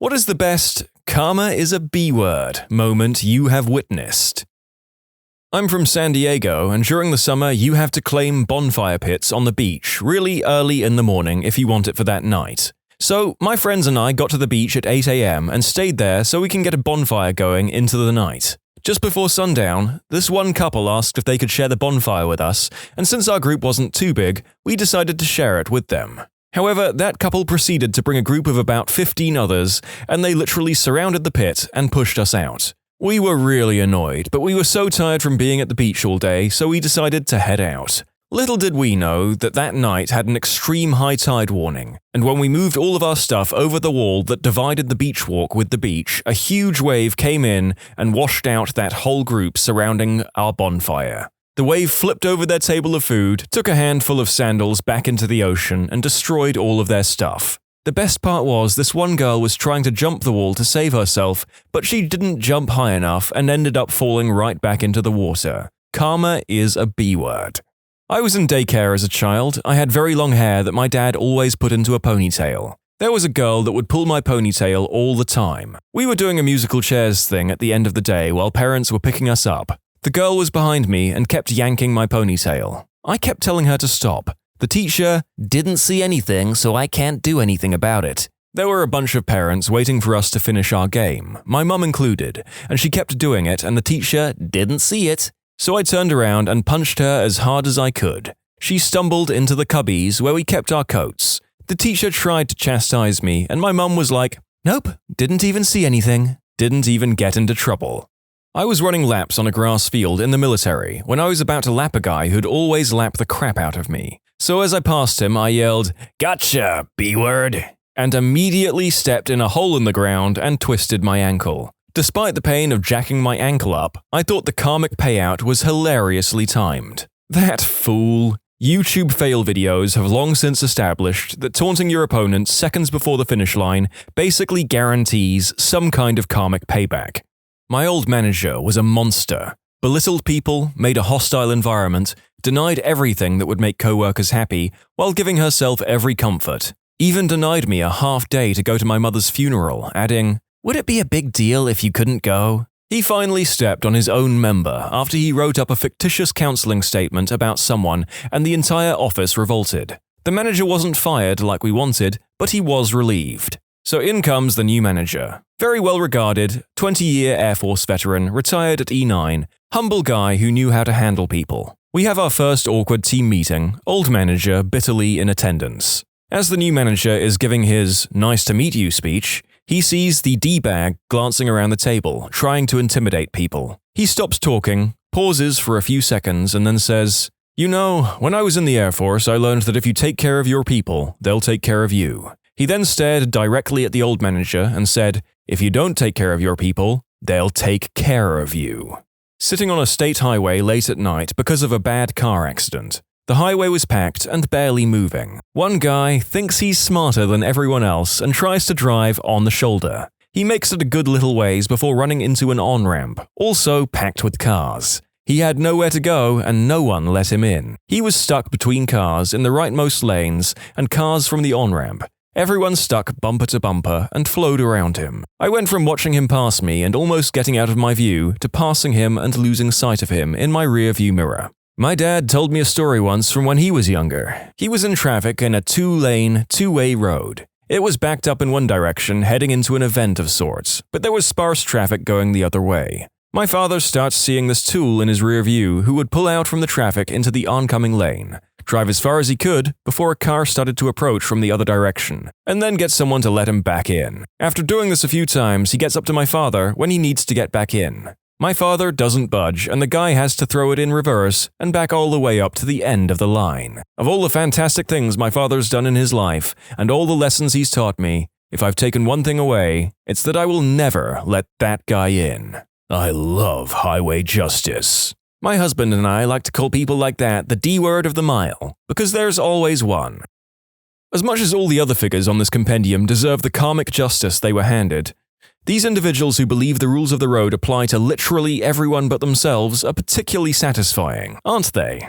What is the best "karma is a B word" moment you have witnessed? I'm from San Diego, and during the summer you have to claim bonfire pits on the beach really early in the morning if you want it for that night. So my friends and I got to the beach at 8 a.m. and stayed there so we can get a bonfire going into the night. Just before sundown, this one couple asked if they could share the bonfire with us, and since our group wasn't too big, we decided to share it with them. However, that couple proceeded to bring a group of about 15 others, and they literally surrounded the pit and pushed us out. We were really annoyed, but we were so tired from being at the beach all day, so we decided to head out. Little did we know that that night had an extreme high tide warning, and when we moved all of our stuff over the wall that divided the beach walk with the beach, a huge wave came in and washed out that whole group surrounding our bonfire. The wave flipped over their table of food, took a handful of sandals back into the ocean, and destroyed all of their stuff. The best part was this one girl was trying to jump the wall to save herself, but she didn't jump high enough and ended up falling right back into the water. Karma is a B word. I was in daycare as a child. I had very long hair that my dad always put into a ponytail. There was a girl that would pull my ponytail all the time. We were doing a musical chairs thing at the end of the day while parents were picking us up. The girl was behind me and kept yanking my ponytail. I kept telling her to stop. The teacher didn't see anything, so I can't do anything about it. There were a bunch of parents waiting for us to finish our game, my mum included, and she kept doing it and the teacher didn't see it. So I turned around and punched her as hard as I could. She stumbled into the cubbies where we kept our coats. The teacher tried to chastise me and my mum was like, "Nope, didn't even see anything, didn't even get into trouble." I was running laps on a grass field in the military when I was about to lap a guy who'd always lap the crap out of me. So as I passed him, I yelled, "Gotcha, B-word," and immediately stepped in a hole in the ground and twisted my ankle. Despite the pain of jacking my ankle up, I thought the karmic payout was hilariously timed. That fool. YouTube fail videos have long since established that taunting your opponent seconds before the finish line basically guarantees some kind of karmic payback. My old manager was a monster, belittled people, made a hostile environment, denied everything that would make coworkers happy while giving herself every comfort, even denied me a half day to go to my mother's funeral, adding, "Would it be a big deal if you couldn't go?" He finally stepped on his own member after he wrote up a fictitious counseling statement about someone and the entire office revolted. The manager wasn't fired like we wanted, but he was relieved. So in comes the new manager. Very well regarded, 20-year Air Force veteran, retired at E9, humble guy who knew how to handle people. We have our first awkward team meeting, old manager bitterly in attendance. As the new manager is giving his "nice to meet you" speech, he sees the D-bag glancing around the table, trying to intimidate people. He stops talking, pauses for a few seconds, and then says, "You know, when I was in the Air Force, I learned that if you take care of your people, they'll take care of you." He then stared directly at the old manager and said, "If you don't take care of your people, they'll take care of you." Sitting on a state highway late at night because of a bad car accident. The highway was packed and barely moving. One guy thinks he's smarter than everyone else and tries to drive on the shoulder. He makes it a good little ways before running into an on-ramp, also packed with cars. He had nowhere to go and no one let him in. He was stuck between cars in the rightmost lanes and cars from the on-ramp. Everyone stuck bumper to bumper and flowed around him. I went from watching him pass me and almost getting out of my view to passing him and losing sight of him in my rear-view mirror. My dad told me a story once from when he was younger. He was in traffic in a two-lane, two-way road. It was backed up in one direction, heading into an event of sorts, but there was sparse traffic going the other way. My father starts seeing this tool in his rear view who would pull out from the traffic into the oncoming lane, drive as far as he could before a car started to approach from the other direction, and then get someone to let him back in. After doing this a few times, he gets up to my father when he needs to get back in. My father doesn't budge, and the guy has to throw it in reverse and back all the way up to the end of the line. Of all the fantastic things my father's done in his life, and all the lessons he's taught me, if I've taken one thing away, it's that I will never let that guy in. I love highway justice. My husband and I like to call people like that the D-word of the mile, because there's always one. As much as all the other figures on this compendium deserve the karmic justice they were handed, these individuals who believe the rules of the road apply to literally everyone but themselves are particularly satisfying, aren't they?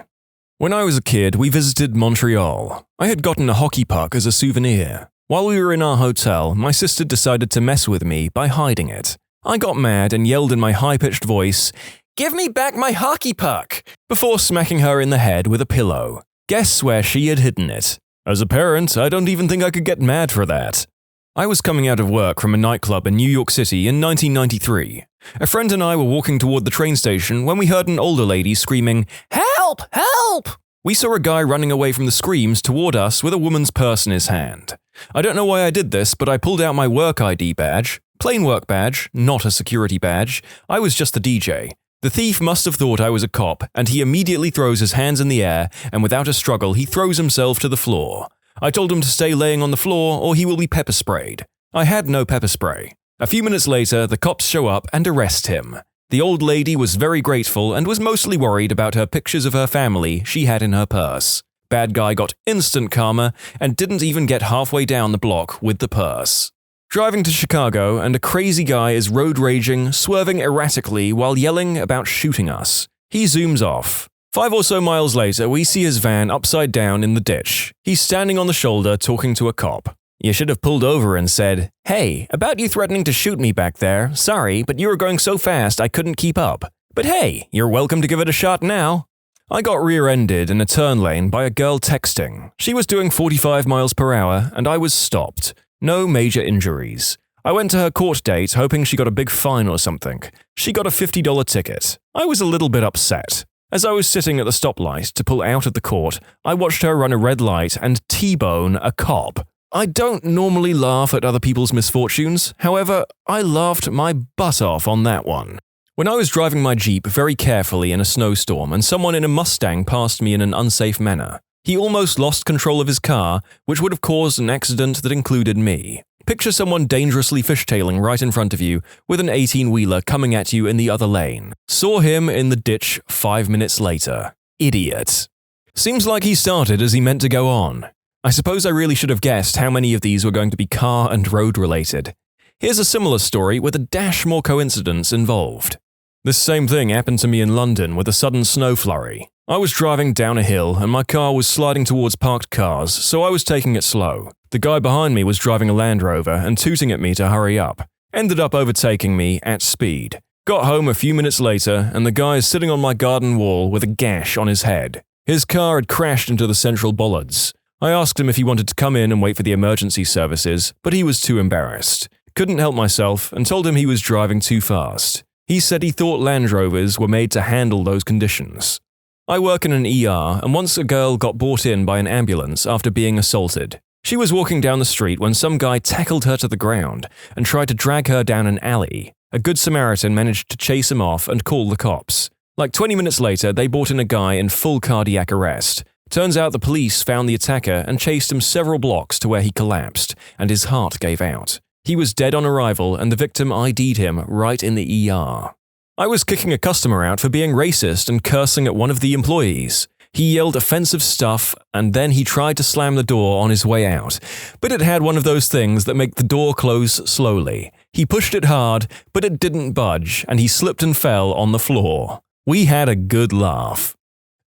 When I was a kid, we visited Montreal. I had gotten a hockey puck as a souvenir. While we were in our hotel, my sister decided to mess with me by hiding it. I got mad and yelled in my high-pitched voice, "Give me back my hockey puck!" before smacking her in the head with a pillow. Guess where she had hidden it? As a parent, I don't even think I could get mad for that. I was coming out of work from a nightclub in New York City in 1993. A friend and I were walking toward the train station when we heard an older lady screaming, "Help! Help!" We saw a guy running away from the screams toward us with a woman's purse in his hand. I don't know why I did this, but I pulled out my work ID badge. Plain work badge, not a security badge. I was just the DJ. The thief must have thought I was a cop, and he immediately throws his hands in the air, and without a struggle he throws himself to the floor. I told him to stay laying on the floor or he will be pepper sprayed. I had no pepper spray. A few minutes later, the cops show up and arrest him. The old lady was very grateful and was mostly worried about her pictures of her family she had in her purse. Bad guy got instant karma and didn't even get halfway down the block with the purse. Driving to Chicago, and a crazy guy is road raging, swerving erratically while yelling about shooting us. He zooms off. 5 or so miles later, we see his van upside down in the ditch. He's standing on the shoulder talking to a cop. You should have pulled over and said, "Hey, about you threatening to shoot me back there, sorry, but you were going so fast I couldn't keep up. But hey, you're welcome to give it a shot now." I got rear-ended in a turn lane by a girl texting. She was doing 45 miles per hour, and I was stopped. No major injuries. I went to her court date hoping she got a big fine or something. She got a $50 ticket. I was a little bit upset. As I was sitting at the stoplight to pull out of the court, I watched her run a red light and T-bone a cop. I don't normally laugh at other people's misfortunes, however, I laughed my butt off on that one. When I was driving my Jeep very carefully in a snowstorm and someone in a Mustang passed me in an unsafe manner, he almost lost control of his car, which would have caused an accident that included me. Picture someone dangerously fishtailing right in front of you with an 18-wheeler coming at you in the other lane. Saw him in the ditch 5 minutes later. Idiot. Seems like he started as he meant to go on. I suppose I really should have guessed how many of these were going to be car and road related. Here's a similar story with a dash more coincidence involved. This same thing happened to me in London with a sudden snow flurry. I was driving down a hill and my car was sliding towards parked cars, so I was taking it slow. The guy behind me was driving a Land Rover and tooting at me to hurry up. Ended up overtaking me at speed. Got home a few minutes later and the guy is sitting on my garden wall with a gash on his head. His car had crashed into the central bollards. I asked him if he wanted to come in and wait for the emergency services, but he was too embarrassed. Couldn't help myself and told him he was driving too fast. He said he thought Land Rovers were made to handle those conditions. I work in an ER, and once a girl got brought in by an ambulance after being assaulted. She was walking down the street when some guy tackled her to the ground and tried to drag her down an alley. A good Samaritan managed to chase him off and call the cops. Like 20 minutes later, they brought in a guy in full cardiac arrest. Turns out the police found the attacker and chased him several blocks to where he collapsed, and his heart gave out. He was dead on arrival and the victim ID'd him right in the ER. I was kicking a customer out for being racist and cursing at one of the employees. He yelled offensive stuff and then he tried to slam the door on his way out, but it had one of those things that make the door close slowly. He pushed it hard, but it didn't budge and he slipped and fell on the floor. We had a good laugh.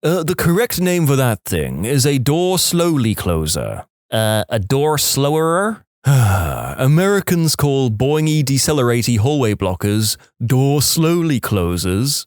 The correct name for that thing is a door slowly closer. A door slowerer? Americans call boingy decelerate hallway blockers door slowly closers.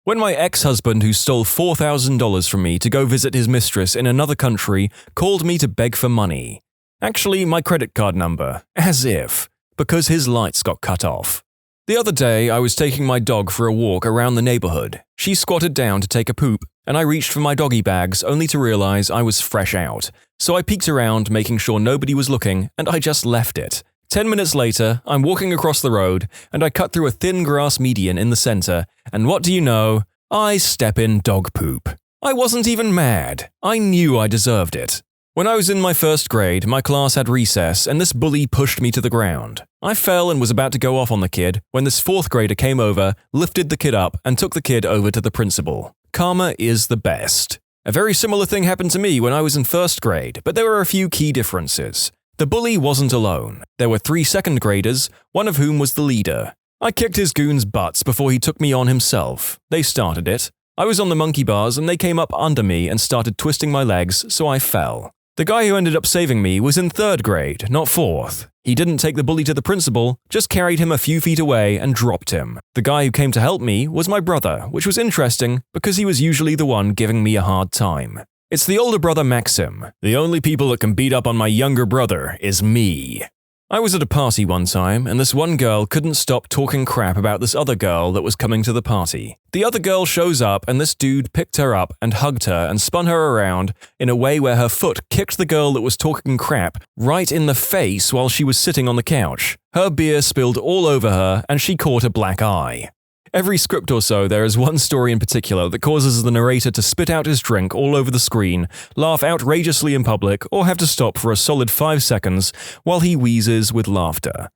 When my ex-husband who stole $4,000 from me to go visit his mistress in another country called me to beg for money. Actually, my credit card number, as if, because his lights got cut off. The other day, I was taking my dog for a walk around the neighborhood. She squatted down to take a poop, and I reached for my doggy bags only to realize I was fresh out. So I peeked around, making sure nobody was looking, and I just left it. 10 minutes later, I'm walking across the road, and I cut through a thin grass median in the center, and what do you know? I step in dog poop. I wasn't even mad. I knew I deserved it. When I was in my first grade, my class had recess, and this bully pushed me to the ground. I fell and was about to go off on the kid when this fourth grader came over, lifted the kid up, and took the kid over to the principal. Karma is the best. A very similar thing happened to me when I was in first grade, but there were a few key differences. The bully wasn't alone. There were 3 second graders, one of whom was the leader. I kicked his goons' butts before he took me on himself. They started it. I was on the monkey bars and they came up under me and started twisting my legs, so I fell. The guy who ended up saving me was in 3rd grade, not 4th. He didn't take the bully to the principal, just carried him a few feet away and dropped him. The guy who came to help me was my brother, which was interesting because he was usually the one giving me a hard time. It's the older brother Maxim. The only people that can beat up on my younger brother is me. I was at a party one time, and this one girl couldn't stop talking crap about this other girl that was coming to the party. The other girl shows up, and this dude picked her up and hugged her and spun her around in a way where her foot kicked the girl that was talking crap right in the face while she was sitting on the couch. Her beer spilled all over her, and she caught a black eye. Every script or so, there is one story in particular that causes the narrator to spit out his drink all over the screen, laugh outrageously in public, or have to stop for a solid 5 seconds while he wheezes with laughter.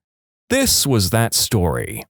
This was that story.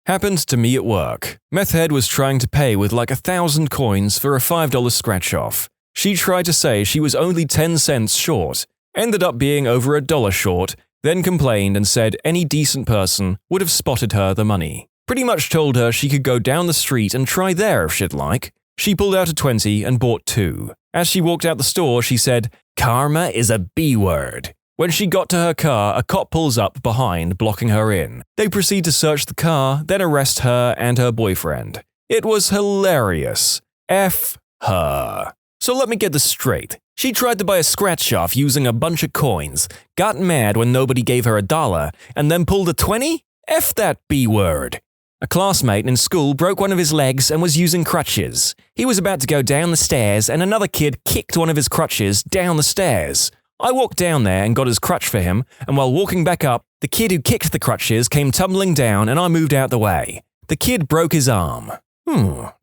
Happened to me at work. Meth head was trying to pay with like 1,000 coins for a $5 scratch-off. She tried to say she was only 10 cents short, ended up being over $1 short, then complained and said any decent person would have spotted her the money. Pretty much told her she could go down the street and try there if she'd like. She pulled out a 20 and bought 2. As she walked out the store, she said, "Karma is a B word." When she got to her car, a cop pulls up behind, blocking her in. They proceed to search the car, then arrest her and her boyfriend. It was hilarious. F her. So let me get this straight. She tried to buy a scratch-off using a bunch of coins, got mad when nobody gave her $1, and then pulled a 20? F that B word. A classmate in school broke one of his legs and was using crutches. He was about to go down the stairs and another kid kicked one of his crutches down the stairs. I walked down there and got his crutch for him, and while walking back up, the kid who kicked the crutches came tumbling down and I moved out the way. The kid broke his arm.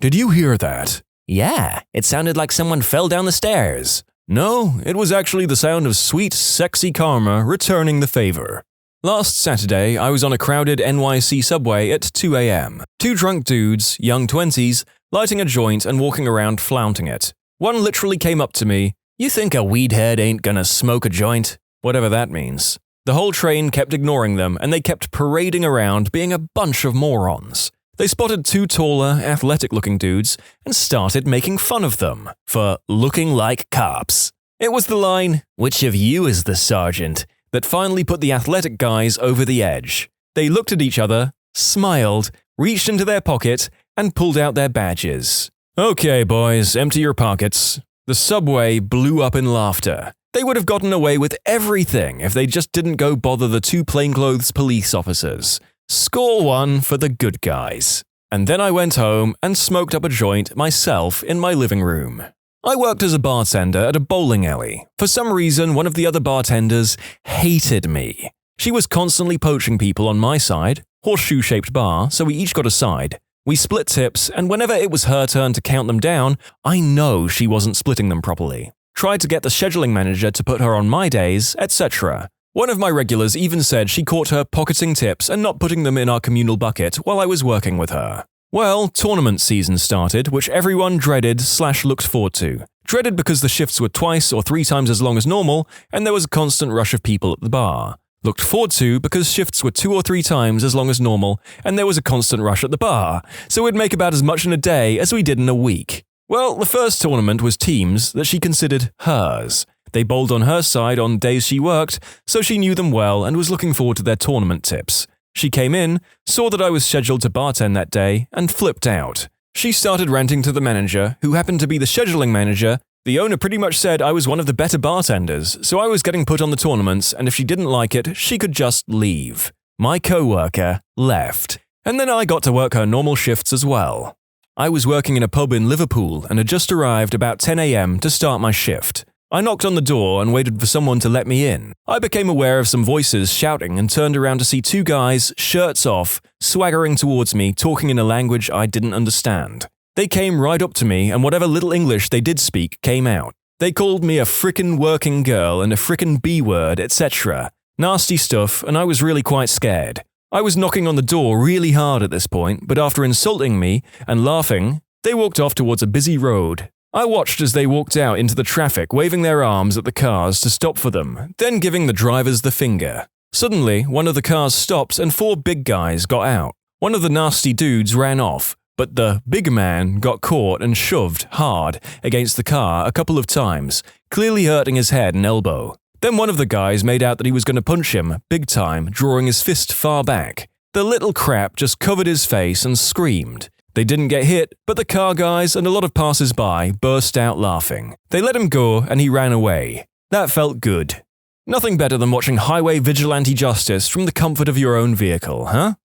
Did you hear that? Yeah, it sounded like someone fell down the stairs. No, it was actually the sound of sweet, sexy karma returning the favor. Last Saturday, I was on a crowded NYC subway at 2 a.m. 2 drunk dudes, young 20s, lighting a joint and walking around flaunting it. One literally came up to me, "You think a weedhead ain't gonna smoke a joint?" Whatever that means. The whole train kept ignoring them and they kept parading around being a bunch of morons. They spotted 2 taller, athletic-looking dudes and started making fun of them for looking like cops. It was the line, "Which of you is the sergeant?" that finally put the athletic guys over the edge. They looked at each other, smiled, reached into their pocket, and pulled out their badges. "Okay, boys, empty your pockets." The subway blew up in laughter. They would have gotten away with everything if they just didn't go bother the 2 plainclothes police officers. Score 1 for the good guys. And then I went home and smoked up a joint myself in my living room. I worked as a bartender at a bowling alley. For some reason, one of the other bartenders hated me. She was constantly poaching people on my side, horseshoe-shaped bar, so we each got a side. We split tips, and whenever it was her turn to count them down, I know she wasn't splitting them properly. Tried to get the scheduling manager to put her on my days, etc. One of my regulars even said she caught her pocketing tips and not putting them in our communal bucket while I was working with her. Well, tournament season started, which everyone dreaded/looked forward to. Dreaded because the shifts were 2 or 3 times as long as normal, and there was a constant rush of people at the bar. Looked forward to because shifts were 2 or 3 times as long as normal, and there was a constant rush at the bar, so we'd make about as much in a day as we did in a week. Well, the first tournament was teams that she considered hers. They bowled on her side on days she worked, so she knew them well and was looking forward to their tournament tips. She came in, saw that I was scheduled to bartend that day, and flipped out. She started ranting to the manager, who happened to be the scheduling manager. The owner pretty much said I was one of the better bartenders, so I was getting put on the tournaments, and if she didn't like it, she could just leave. My co-worker left, and then I got to work her normal shifts as well. I was working in a pub in Liverpool and had just arrived about 10 a.m. to start my shift. I knocked on the door and waited for someone to let me in. I became aware of some voices shouting and turned around to see 2 guys, shirts off, swaggering towards me, talking in a language I didn't understand. They came right up to me and whatever little English they did speak came out. They called me a frickin' working girl and a frickin' B-word, etc. Nasty stuff, and I was really quite scared. I was knocking on the door really hard at this point, but after insulting me and laughing, they walked off towards a busy road. I watched as they walked out into the traffic, waving their arms at the cars to stop for them, then giving the drivers the finger. Suddenly, one of the cars stopped and 4 big guys got out. One of the nasty dudes ran off, but the big man got caught and shoved hard against the car a couple of times, clearly hurting his head and elbow. Then one of the guys made out that he was going to punch him, big time, drawing his fist far back. The little crap just covered his face and screamed. They didn't get hit, but the car guys and a lot of passers-by burst out laughing. They let him go and he ran away. That felt good. Nothing better than watching highway vigilante justice from the comfort of your own vehicle, huh?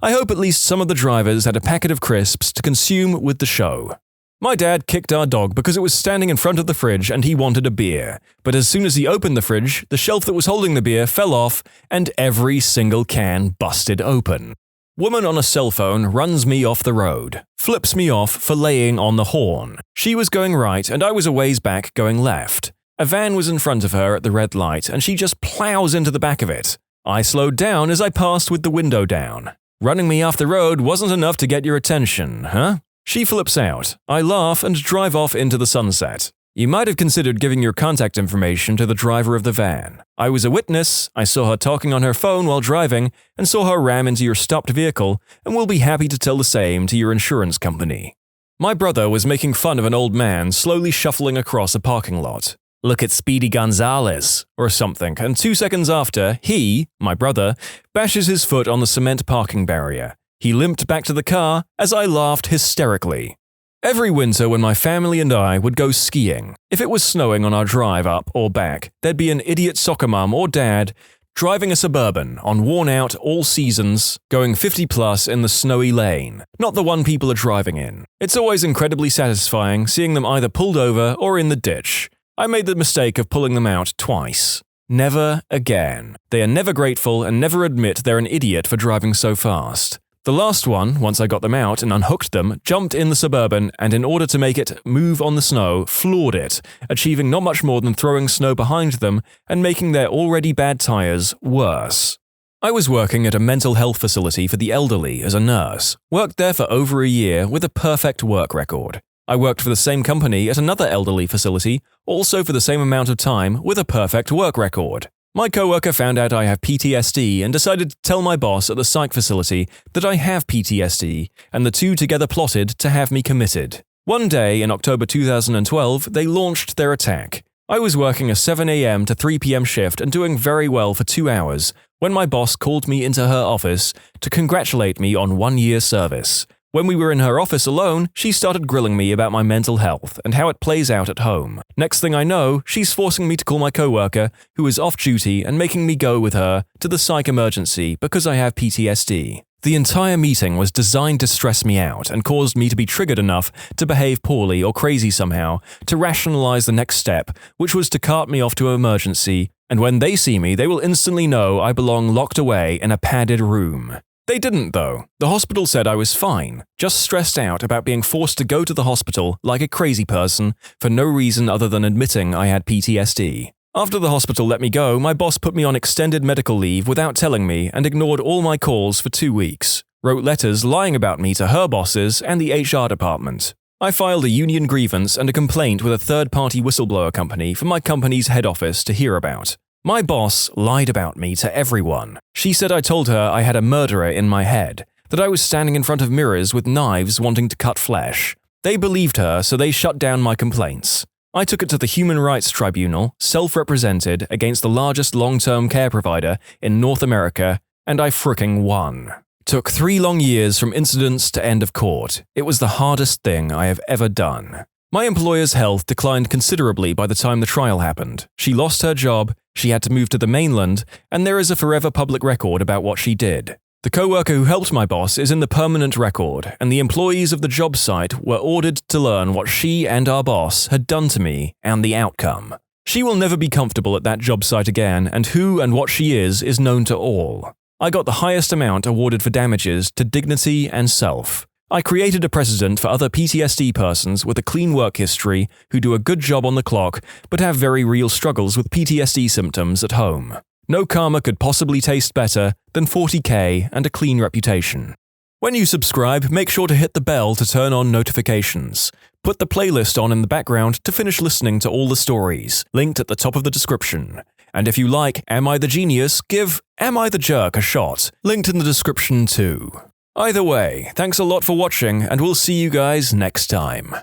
I hope at least some of the drivers had a packet of crisps to consume with the show. My dad kicked our dog because it was standing in front of the fridge and he wanted a beer. But as soon as he opened the fridge, the shelf that was holding the beer fell off and every single can busted open. Woman on a cell phone runs me off the road, flips me off for laying on the horn. She was going right and I was a ways back going left. A van was in front of her at the red light and she just plows into the back of it. I slowed down as I passed with the window down. Running me off the road wasn't enough to get your attention, huh? She flips out. I laugh and drive off into the sunset. You might have considered giving your contact information to the driver of the van. I was a witness, I saw her talking on her phone while driving, and saw her ram into your stopped vehicle, and will be happy to tell the same to your insurance company. My brother was making fun of an old man slowly shuffling across a parking lot. Look at Speedy Gonzales, or something, and 2 seconds after, he, my brother, bashes his foot on the cement parking barrier. He limped back to the car as I laughed hysterically. Every winter when my family and I would go skiing, if it was snowing on our drive up or back, there'd be an idiot soccer mum or dad driving a Suburban on worn-out all seasons, going 50 plus in the snowy lane, not the one people are driving in. It's always incredibly satisfying seeing them either pulled over or in the ditch. I made the mistake of pulling them out twice. Never again. They are never grateful and never admit they're an idiot for driving so fast. The last one, once I got them out and unhooked them, jumped in the Suburban and in order to make it move on the snow, floored it, achieving not much more than throwing snow behind them and making their already bad tires worse. I was working at a mental health facility for the elderly as a nurse, worked there for over a year with a perfect work record. I worked for the same company at another elderly facility, also for the same amount of time with a perfect work record. My coworker found out I have PTSD and decided to tell my boss at the psych facility that I have PTSD, and the two together plotted to have me committed. One day in October 2012, they launched their attack. I was working a 7 a.m. to 3 p.m. shift and doing very well for 2 hours when my boss called me into her office to congratulate me on 1 year service. When we were in her office alone, she started grilling me about my mental health and how it plays out at home. Next thing I know, she's forcing me to call my coworker, who is off duty, and making me go with her to the psych emergency because I have PTSD. The entire meeting was designed to stress me out and caused me to be triggered enough to behave poorly or crazy somehow to rationalize the next step, which was to cart me off to emergency, and when they see me, they will instantly know I belong locked away in a padded room. They didn't, though. The hospital said I was fine, just stressed out about being forced to go to the hospital like a crazy person for no reason other than admitting I had PTSD. After the hospital let me go, my boss put me on extended medical leave without telling me and ignored all my calls for 2 weeks. Wrote letters lying about me to her bosses and the HR department. I filed a union grievance and a complaint with a third-party whistleblower company for my company's head office to hear about. My boss lied about me to everyone. She said I told her I had a murderer in my head, that I was standing in front of mirrors with knives wanting to cut flesh. They believed her, so they shut down my complaints. I took it to the Human Rights Tribunal, self-represented, against the largest long-term care provider in North America, and I fricking won. Took 3 long years from incidents to end of court. It was the hardest thing I have ever done. My employer's health declined considerably by the time the trial happened. She lost her job, she had to move to the mainland, and there is a forever public record about what she did. The coworker who helped my boss is in the permanent record, and the employees of the job site were ordered to learn what she and our boss had done to me and the outcome. She will never be comfortable at that job site again, and who and what she is known to all. I got the highest amount awarded for damages to dignity and self. I created a precedent for other PTSD persons with a clean work history who do a good job on the clock but have very real struggles with PTSD symptoms at home. No karma could possibly taste better than $40K and a clean reputation. When you subscribe, make sure to hit the bell to turn on notifications. Put the playlist on in the background to finish listening to all the stories, linked at the top of the description. And if you like Am I the Genius, give Am I the Jerk a shot, linked in the description too. Either way, thanks a lot for watching, and we'll see you guys next time.